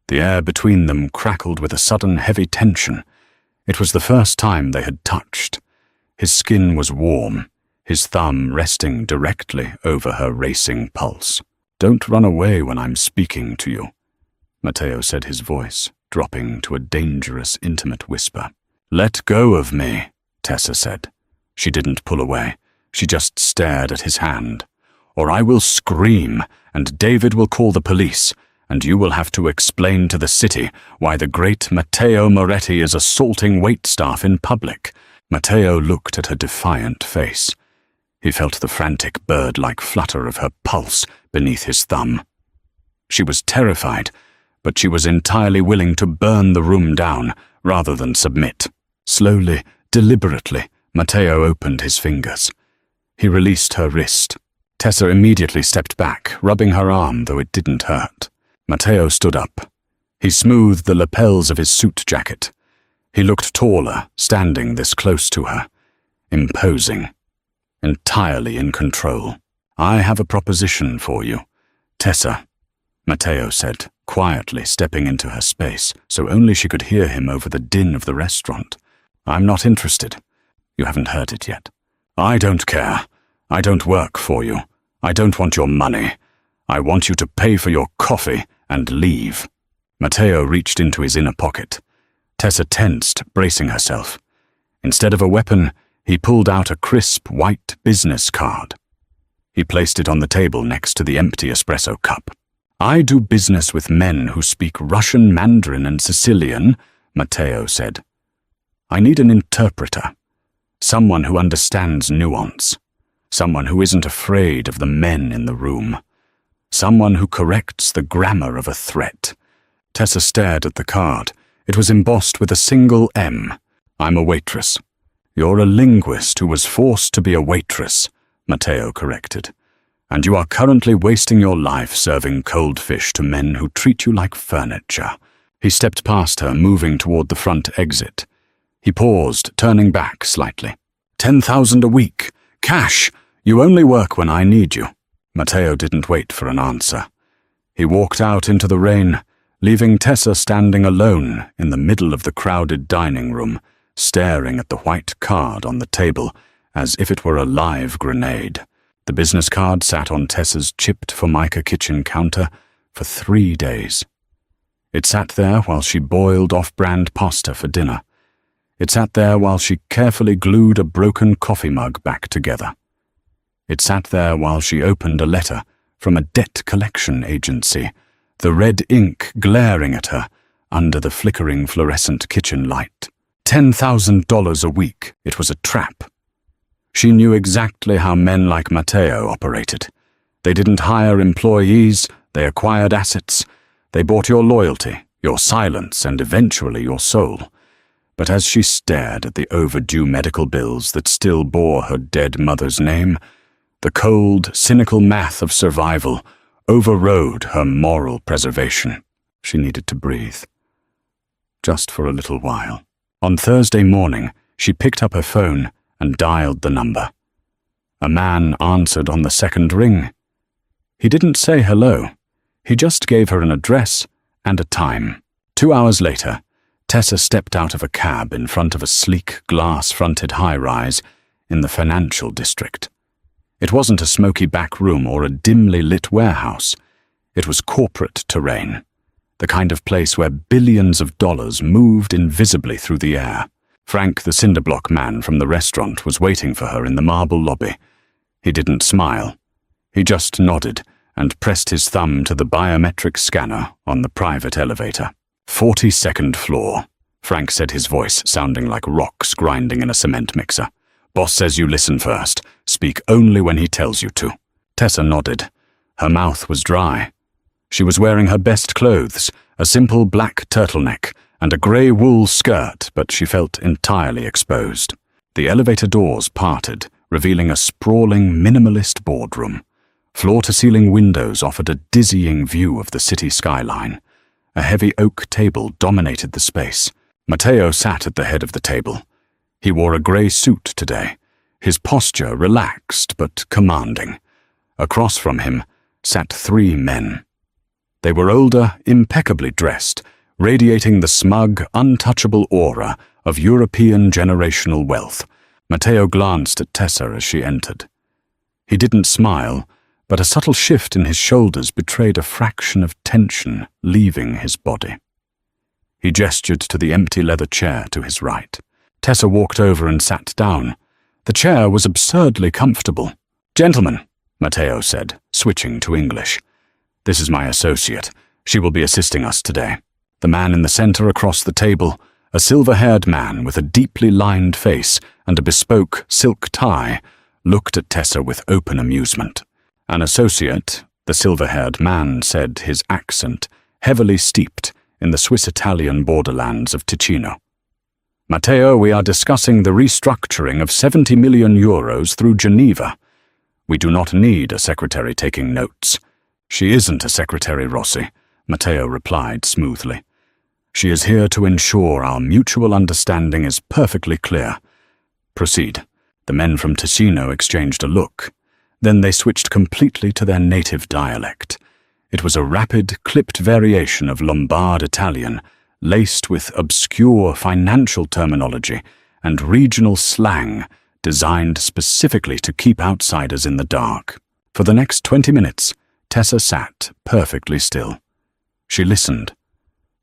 The air between them crackled with a sudden heavy tension. It was the first time they had touched. His skin was warm, his thumb resting directly over her racing pulse. "Don't run away when I'm speaking to you," Matteo said, his voice dropping to a dangerous, intimate whisper. "Let go of me," Tessa said. She didn't pull away. She just stared at his hand. or I will scream, and David will call the police, and you will have to explain to the city why the great Matteo Moretti is assaulting waitstaff in public." Matteo looked at her defiant face. He felt the frantic bird-like flutter of her pulse beneath his thumb. She was terrified, but she was entirely willing to burn the room down rather than submit. Slowly, deliberately, Matteo opened his fingers. He released her wrist. Tessa immediately stepped back, rubbing her arm, though it didn't hurt. Matteo stood up. He smoothed the lapels of his suit jacket. He looked taller, standing this close to her. Imposing. Entirely in control. "I have a proposition for you, Tessa," Matteo said, quietly stepping into her space, so only she could hear him over the din of the restaurant. "I'm not interested. You haven't heard it yet. I don't care. I don't work for you. I don't want your money. I want you to pay for your coffee and leave." Matteo reached into his inner pocket. Tessa tensed, bracing herself. Instead of a weapon, he pulled out a crisp white business card. He placed it on the table next to the empty espresso cup. "I do business with men who speak Russian, Mandarin, and Sicilian," Matteo said. "I need an interpreter. Someone who understands nuance. Someone who isn't afraid of the men in the room. Someone who corrects the grammar of a threat." Tessa stared at the card. It was embossed with a single M. "I'm a waitress." "You're a linguist who was forced to be a waitress," Matteo corrected. "And you are currently wasting your life serving cold fish to men who treat you like furniture." He stepped past her, moving toward the front exit. He paused, turning back slightly. "10,000 a week. Cash. You only work when I need you." Matteo didn't wait for an answer. He walked out into the rain, leaving Tessa standing alone in the middle of the crowded dining room, staring at the white card on the table as if it were a live grenade. The business card sat on Tessa's chipped Formica kitchen counter for 3 days. It sat there while she boiled off-brand pasta for dinner. It sat there while she carefully glued a broken coffee mug back together. It sat there while she opened a letter from a debt collection agency, the red ink glaring at her under the flickering fluorescent kitchen light. $10,000 a week. It was a trap. She knew exactly how men like Matteo operated. They didn't hire employees, they acquired assets. They bought your loyalty, your silence, and eventually your soul. But as she stared at the overdue medical bills that still bore her dead mother's name, the cold, cynical math of survival overrode her moral preservation. She needed to breathe. Just for a little while. On Thursday morning, she picked up her phone and dialed the number. A man answered on the second ring. He didn't say hello. He just gave her an address and a time. 2 hours later, Tessa stepped out of a cab in front of a sleek, glass-fronted high-rise in the financial district. It wasn't a smoky back room or a dimly lit warehouse. It was corporate terrain, the kind of place where billions of dollars moved invisibly through the air. Frank, the cinderblock man from the restaurant, was waiting for her in the marble lobby. He didn't smile. He just nodded and pressed his thumb to the biometric scanner on the private elevator. 42nd floor, Frank said, his voice sounding like rocks grinding in a cement mixer. "Boss says you listen first. Speak only when he tells you to." Tessa nodded. Her mouth was dry. She was wearing her best clothes, a simple black turtleneck and a grey wool skirt, but she felt entirely exposed. The elevator doors parted, revealing a sprawling, minimalist boardroom. Floor-to-ceiling windows offered a dizzying view of the city skyline. A heavy oak table dominated the space. Matteo sat at the head of the table. He wore a grey suit today, his posture relaxed but commanding. Across from him sat 3 men. They were older, impeccably dressed, radiating the smug, untouchable aura of European generational wealth. Matteo glanced at Tessa as she entered. He didn't smile, but a subtle shift in his shoulders betrayed a fraction of tension leaving his body. He gestured to the empty leather chair to his right. Tessa walked over and sat down. The chair was absurdly comfortable. "Gentlemen," Matteo said, switching to English. "This is my associate. She will be assisting us today." The man in the center across the table, a silver-haired man with a deeply lined face and a bespoke silk tie, looked at Tessa with open amusement. An associate, the silver-haired man said, his accent heavily steeped in the Swiss-Italian borderlands of Ticino. "Matteo, we are discussing the restructuring of 70 million euros through Geneva. We do not need a secretary taking notes." "She isn't a secretary, Rossi," Matteo replied smoothly. "She is here to ensure our mutual understanding is perfectly clear. Proceed." The men from Ticino exchanged a look. Then they switched completely to their native dialect. It was a rapid, clipped variation of Lombard Italian, laced with obscure financial terminology and regional slang designed specifically to keep outsiders in the dark. For the next 20 minutes, Tessa sat perfectly still. She listened.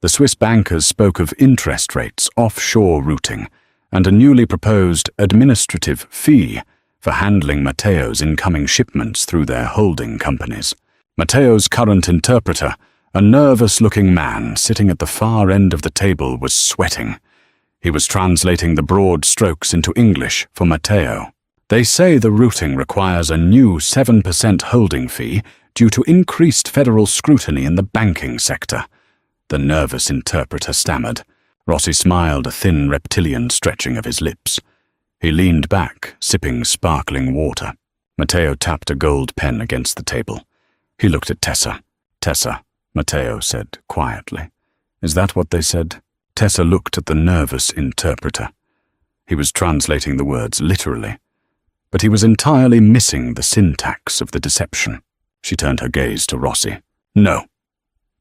The Swiss bankers spoke of interest rates, offshore routing, and a newly proposed administrative fee for handling Matteo's incoming shipments through their holding companies. Matteo's current interpreter, a nervous-looking man sitting at the far end of the table, was sweating. He was translating the broad strokes into English for Matteo. "They say the routing requires a new 7% holding fee due to increased federal scrutiny in the banking sector," the nervous interpreter stammered. Rossi smiled, a thin reptilian stretching of his lips. He leaned back, sipping sparkling water. Matteo tapped a gold pen against the table. He looked at Tessa. "Tessa," Matteo said quietly. "Is that what they said?" Tessa looked at the nervous interpreter. He was translating the words literally, but he was entirely missing the syntax of the deception. She turned her gaze to Rossi. "No,"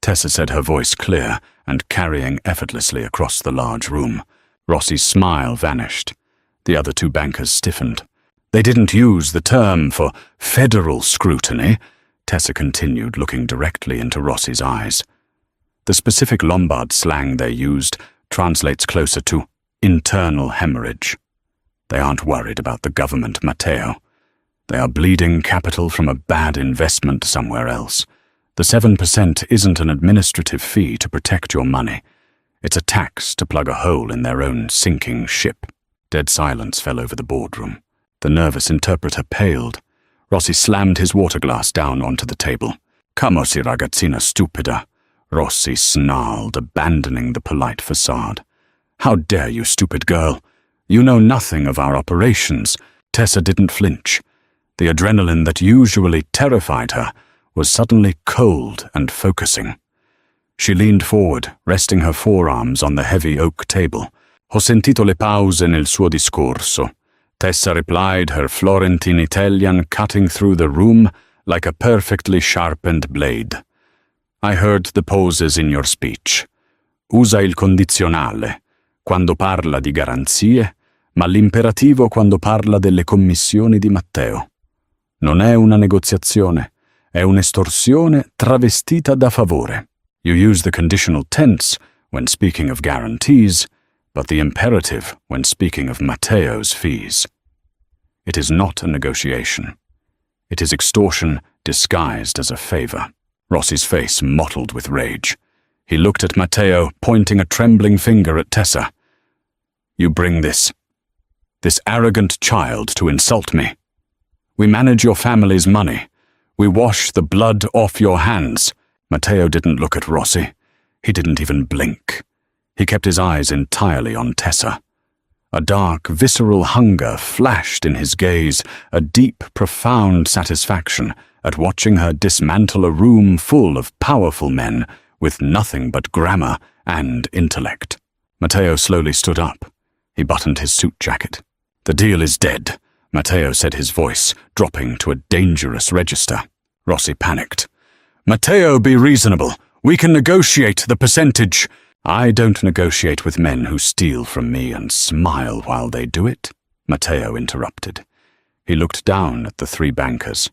Tessa said, her voice clear and carrying effortlessly across the large room. Rossi's smile vanished. The other two bankers stiffened. "They didn't use the term for federal scrutiny," Tessa continued, looking directly into Rossi's eyes. "The specific Lombard slang they used translates closer to internal hemorrhage. They aren't worried about the government, Matteo. They are bleeding capital from a bad investment somewhere else. The 7% isn't an administrative fee to protect your money. It's a tax to plug a hole in their own sinking ship." Dead silence fell over the boardroom. The nervous interpreter paled. Rossi slammed his water glass down onto the table. "Come si ragazzina stupida," Rossi snarled, abandoning the polite facade. "How dare you, stupid girl? You know nothing of our operations." Tessa didn't flinch. The adrenaline that usually terrified her was suddenly cold and focusing. She leaned forward, resting her forearms on the heavy oak table. "Ho sentito le pause nel suo discorso," Tessa replied, her Florentine Italian cutting through the room like a perfectly sharpened blade. "I heard the pauses in your speech. Usa il condizionale quando parla di garanzie, ma l'imperativo quando parla delle commissioni di Matteo. Non è una negoziazione, è un'estorsione travestita da favore. You use the conditional tense when speaking of guarantees, but the imperative when speaking of Matteo's fees. It is not a negotiation. It is extortion disguised as a favor." Rossi's face mottled with rage. He looked at Matteo, pointing a trembling finger at Tessa. "You bring this arrogant child to insult me. We manage your family's money. We wash the blood off your hands." Matteo didn't look at Rossi. He didn't even blink. He kept his eyes entirely on Tessa. A dark, visceral hunger flashed in his gaze, a deep, profound satisfaction at watching her dismantle a room full of powerful men with nothing but grammar and intellect. Matteo slowly stood up. He buttoned his suit jacket. "The deal is dead," Matteo said, his voice dropping to a dangerous register. Rossi panicked. "Matteo, be reasonable. We can negotiate the percentage." "I don't negotiate with men who steal from me and smile while they do it," Matteo interrupted. He looked down at the three bankers.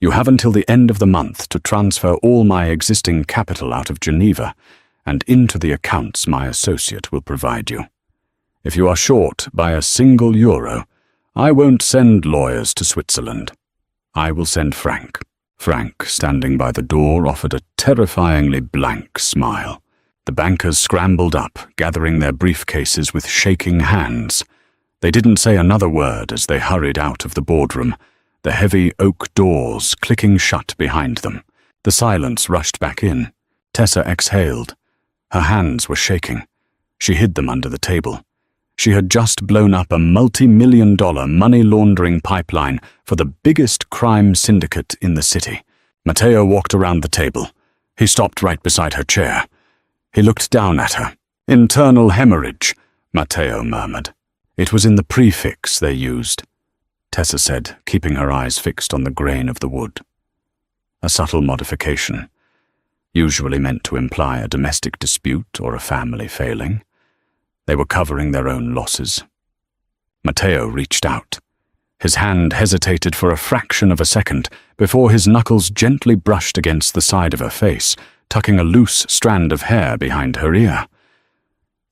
"You have until the end of the month to transfer all my existing capital out of Geneva and into the accounts my associate will provide you. If you are short by a single euro, I won't send lawyers to Switzerland. I will send Frank. Frank, standing by the door, offered a terrifyingly blank smile. The bankers scrambled up, gathering their briefcases with shaking hands. They didn't say another word as they hurried out of the boardroom, the heavy oak doors clicking shut behind them. The silence rushed back in. Tessa exhaled. Her hands were shaking. She hid them under the table. She had just blown up a multi-million-dollar money-laundering pipeline for the biggest crime syndicate in the city. Matteo walked around the table. He stopped right beside her chair. He looked down at her. "Internal hemorrhage," Matteo murmured. "It was in the prefix they used," Tessa said, keeping her eyes fixed on the grain of the wood. A subtle modification, usually meant to imply a domestic dispute or a family failing. They were covering their own losses. Matteo reached out. His hand hesitated for a fraction of a second before his knuckles gently brushed against the side of her face, tucking a loose strand of hair behind her ear.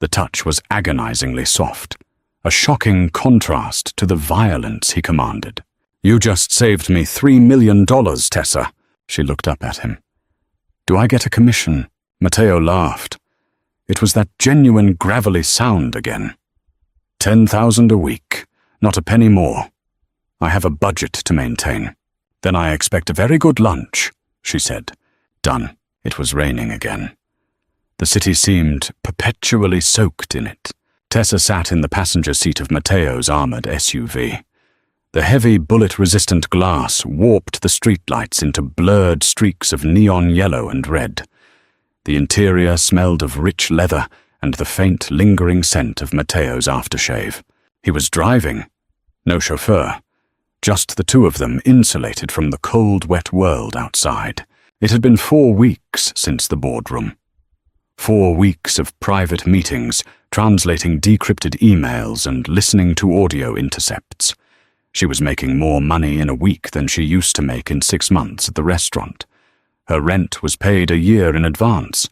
The touch was agonizingly soft, a shocking contrast to the violence he commanded. "You just saved me $3 million, Tessa." She looked up at him. "Do I get a commission?" Matteo laughed. It was that genuine gravelly sound again. $10,000 a week, not a penny more. I have a budget to maintain. Then I expect a very good lunch, she said. Done. It was raining again. The city seemed perpetually soaked in it. Tessa sat in the passenger seat of Matteo's armored SUV. The heavy bullet-resistant glass warped the streetlights into blurred streaks of neon yellow and red. The interior smelled of rich leather and the faint, lingering scent of Matteo's aftershave. He was driving. No chauffeur. Just the two of them, insulated from the cold, wet world outside. It had been 4 weeks since the boardroom. 4 weeks of private meetings, translating decrypted emails and listening to audio intercepts. She was making more money in a week than she used to make in 6 months at the restaurant. Her rent was paid a year in advance.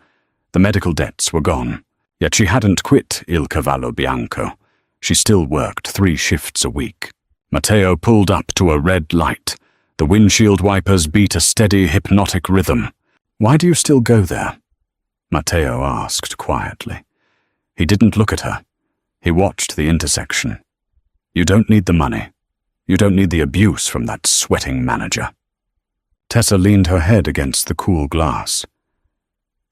The medical debts were gone. Yet she hadn't quit Il Cavallo Bianco. She still worked 3 shifts a week. Matteo pulled up to a red light. The windshield wipers beat a steady, hypnotic rhythm. "Why do you still go there?" Matteo asked quietly. He didn't look at her. He watched the intersection. "You don't need the money. You don't need the abuse from that sweating manager." Tessa leaned her head against the cool glass.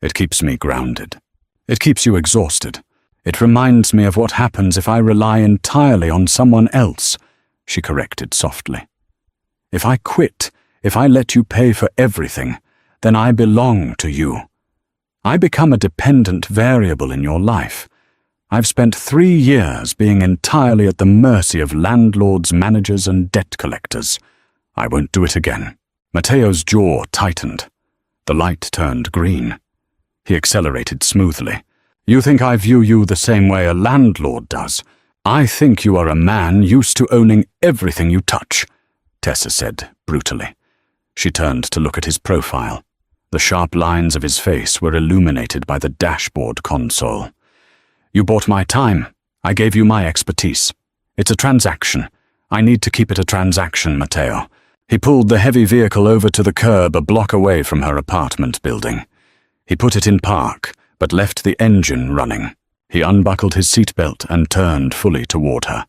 "It keeps me grounded. It keeps you exhausted. It reminds me of what happens if I rely entirely on someone else," she corrected softly. "If I quit, if I let you pay for everything, then I belong to you. I become a dependent variable in your life. I've spent 3 years being entirely at the mercy of landlords, managers, and debt collectors. I won't do it again." Matteo's jaw tightened. The light turned green. He accelerated smoothly. "You think I view you the same way a landlord does? I think you are a man used to owning everything you touch," Tessa said brutally. She turned to look at his profile. The sharp lines of his face were illuminated by the dashboard console. "You bought my time. I gave you my expertise. It's a transaction. I need to keep it a transaction, Matteo." He pulled the heavy vehicle over to the curb a block away from her apartment building. He put it in park, but left the engine running. He unbuckled his seatbelt and turned fully toward her.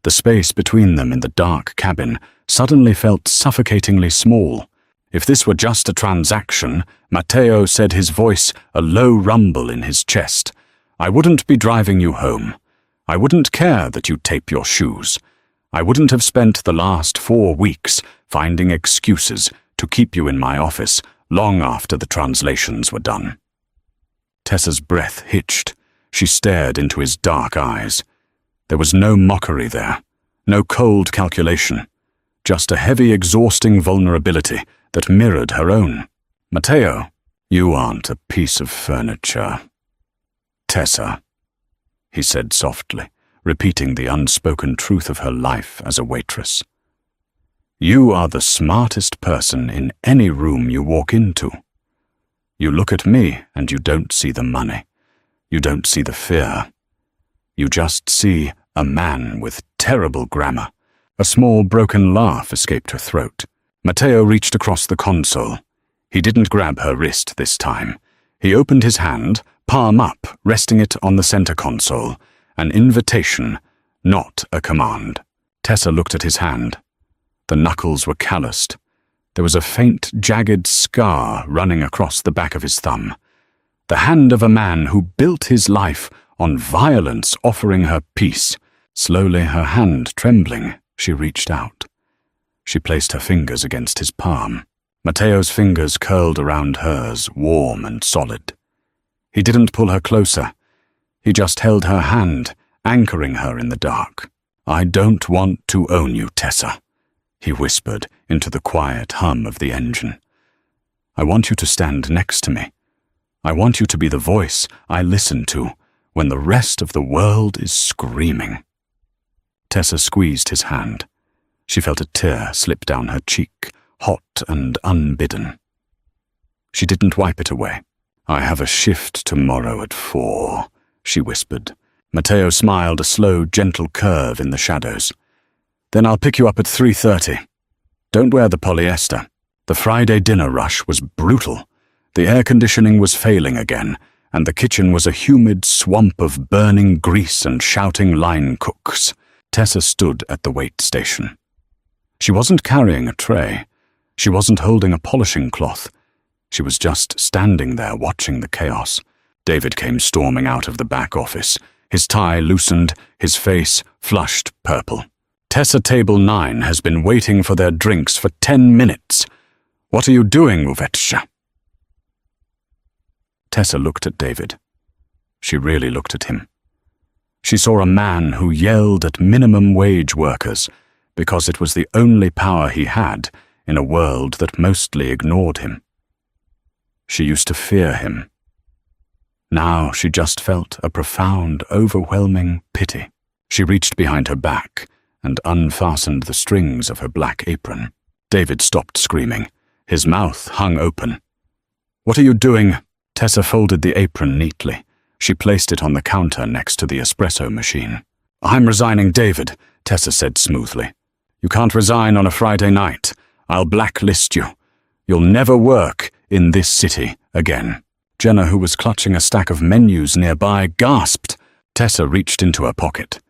The space between them in the dark cabin suddenly felt suffocatingly small. If this were just a transaction, Matteo said, his voice a low rumble in his chest, "I wouldn't be driving you home. I wouldn't care that you tape your shoes. I wouldn't have spent the last 4 weeks finding excuses to keep you in my office long after the translations were done." Tessa's breath hitched. She stared into his dark eyes. There was no mockery there, no cold calculation, just a heavy, exhausting vulnerability that mirrored her own. "Matteo, you aren't a piece of furniture." "Tessa," he said softly, repeating the unspoken truth of her life as a waitress. "You are the smartest person in any room you walk into. You look at me and you don't see the money. You don't see the fear. You just see a man with terrible grammar." A small broken laugh escaped her throat. Matteo reached across the console. He didn't grab her wrist this time. He opened his hand, palm up, resting it on the center console. An invitation, not a command. Tessa looked at his hand. The knuckles were calloused. There was a faint, jagged scar running across the back of his thumb. The hand of a man who built his life on violence, offering her peace. Slowly, her hand trembling, she reached out. She placed her fingers against his palm. Matteo's fingers curled around hers, warm and solid. He didn't pull her closer. He just held her hand, anchoring her in the dark. "I don't want to own you, Tessa," he whispered into the quiet hum of the engine. "I want you to stand next to me. I want you to be the voice I listen to when the rest of the world is screaming." Tessa squeezed his hand. She felt a tear slip down her cheek, hot and unbidden. She didn't wipe it away. "I have a shift tomorrow at 4, she whispered. Matteo smiled, a slow, gentle curve in the shadows. "Then I'll pick you up at 3:30. Don't wear the polyester." The Friday dinner rush was brutal. The air conditioning was failing again, and the kitchen was a humid swamp of burning grease and shouting line cooks. Tessa stood at the wait station. She wasn't carrying a tray. She wasn't holding a polishing cloth. She was just standing there watching the chaos. David came storming out of the back office, his tie loosened, his face flushed purple. "Tessa Table 9 has been waiting for their drinks for 10 minutes. What are you doing, Waitress?" Tessa looked at David. She really looked at him. She saw a man who yelled at minimum wage workers because it was the only power he had in a world that mostly ignored him. She used to fear him. Now she just felt a profound, overwhelming pity. She reached behind her back and unfastened the strings of her black apron. David stopped screaming. His mouth hung open. "What are you doing?" Tessa folded the apron neatly. She placed it on the counter next to the espresso machine. "I'm resigning, David," Tessa said smoothly. "You can't resign on a Friday night. I'll blacklist you. You'll never work in this city again." Jenna, who was clutching a stack of menus nearby, gasped. Tessa reached into her pocket.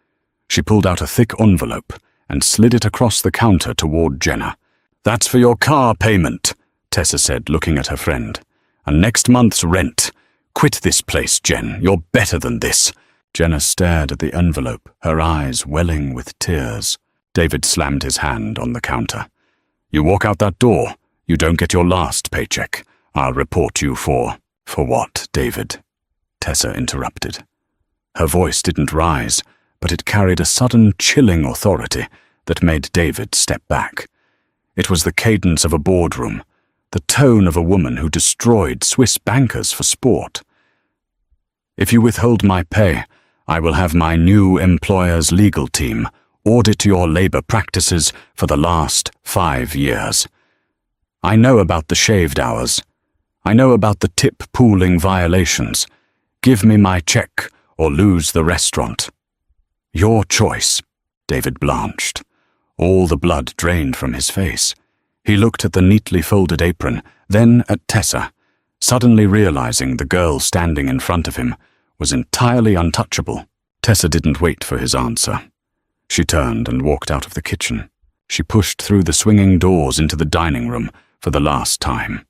She pulled out a thick envelope and slid it across the counter toward Jenna. "That's for your car payment," Tessa said, looking at her friend. "And next month's rent. Quit this place, Jen. You're better than this." Jenna stared at the envelope, her eyes welling with tears. David slammed his hand on the counter. "You walk out that door, you don't get your last paycheck. I'll report you for..." "For what, David?" Tessa interrupted. Her voice didn't rise, but it carried a sudden chilling authority that made David step back. It was the cadence of a boardroom, the tone of a woman who destroyed Swiss bankers for sport. "If you withhold my pay, I will have my new employer's legal team audit your labor practices for the last 5 years. I know about the shaved hours. I know about the tip pooling violations. Give me my check or lose the restaurant." "Your choice." David blanched. All the blood drained from his face. He looked at the neatly folded apron, then at Tessa, suddenly realizing the girl standing in front of him was entirely untouchable. Tessa didn't wait for his answer. She turned and walked out of the kitchen. She pushed through the swinging doors into the dining room for the last time.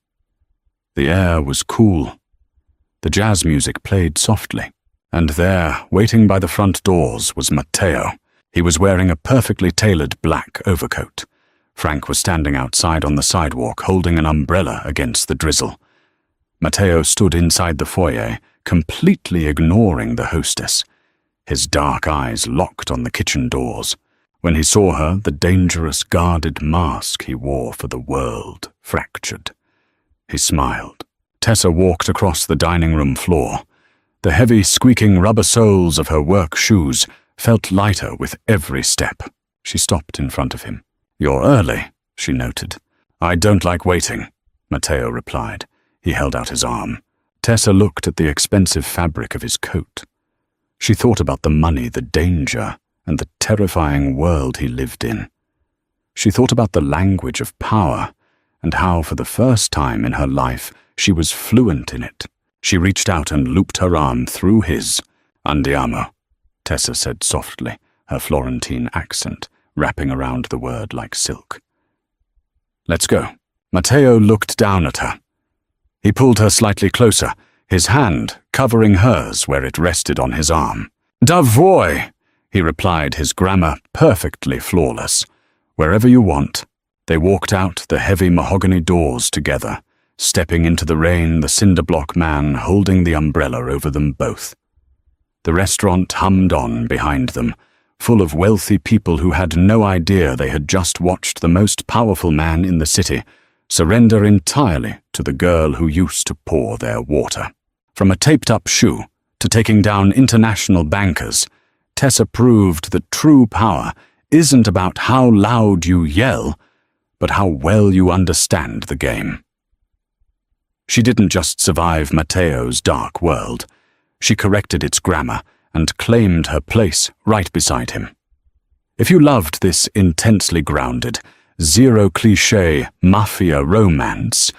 The air was cool. The jazz music played softly. And there, waiting by the front doors, was Matteo. He was wearing a perfectly tailored black overcoat. Frank was standing outside on the sidewalk, holding an umbrella against the drizzle. Matteo stood inside the foyer, completely ignoring the hostess. His dark eyes locked on the kitchen doors. When he saw her, the dangerous, guarded mask he wore for the world fractured. He smiled. Tessa walked across the dining room floor. The heavy, squeaking rubber soles of her work shoes felt lighter with every step. She stopped in front of him. "You're early," she noted. "I don't like waiting," Matteo replied. He held out his arm. Tessa looked at the expensive fabric of his coat. She thought about the money, the danger, and the terrifying world he lived in. She thought about the language of power, and how for the first time in her life she was fluent in it. She reached out and looped her arm through his. "Andiamo," Tessa said softly, her Florentine accent wrapping around the word like silk. "Let's go." Matteo looked down at her. He pulled her slightly closer, his hand covering hers where it rested on his arm. "Da vuoi," he replied, his grammar perfectly flawless. "Wherever you want." They walked out the heavy mahogany doors together, stepping into the rain, the cinder-block man holding the umbrella over them both. The restaurant hummed on behind them, full of wealthy people who had no idea they had just watched the most powerful man in the city surrender entirely to the girl who used to pour their water. From a taped-up shoe to taking down international bankers, Tessa proved that true power isn't about how loud you yell, but how well you understand the game. She didn't just survive Matteo's dark world. She corrected its grammar and claimed her place right beside him. If you loved this intensely grounded, zero-cliché Mafia romance,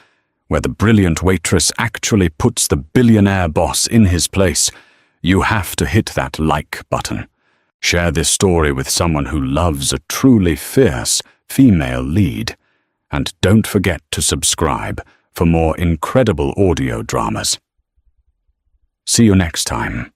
where the brilliant waitress actually puts the billionaire boss in his place, you have to hit that like button. Share this story with someone who loves a truly fierce female lead. And don't forget to subscribe for more incredible audio dramas. See you next time.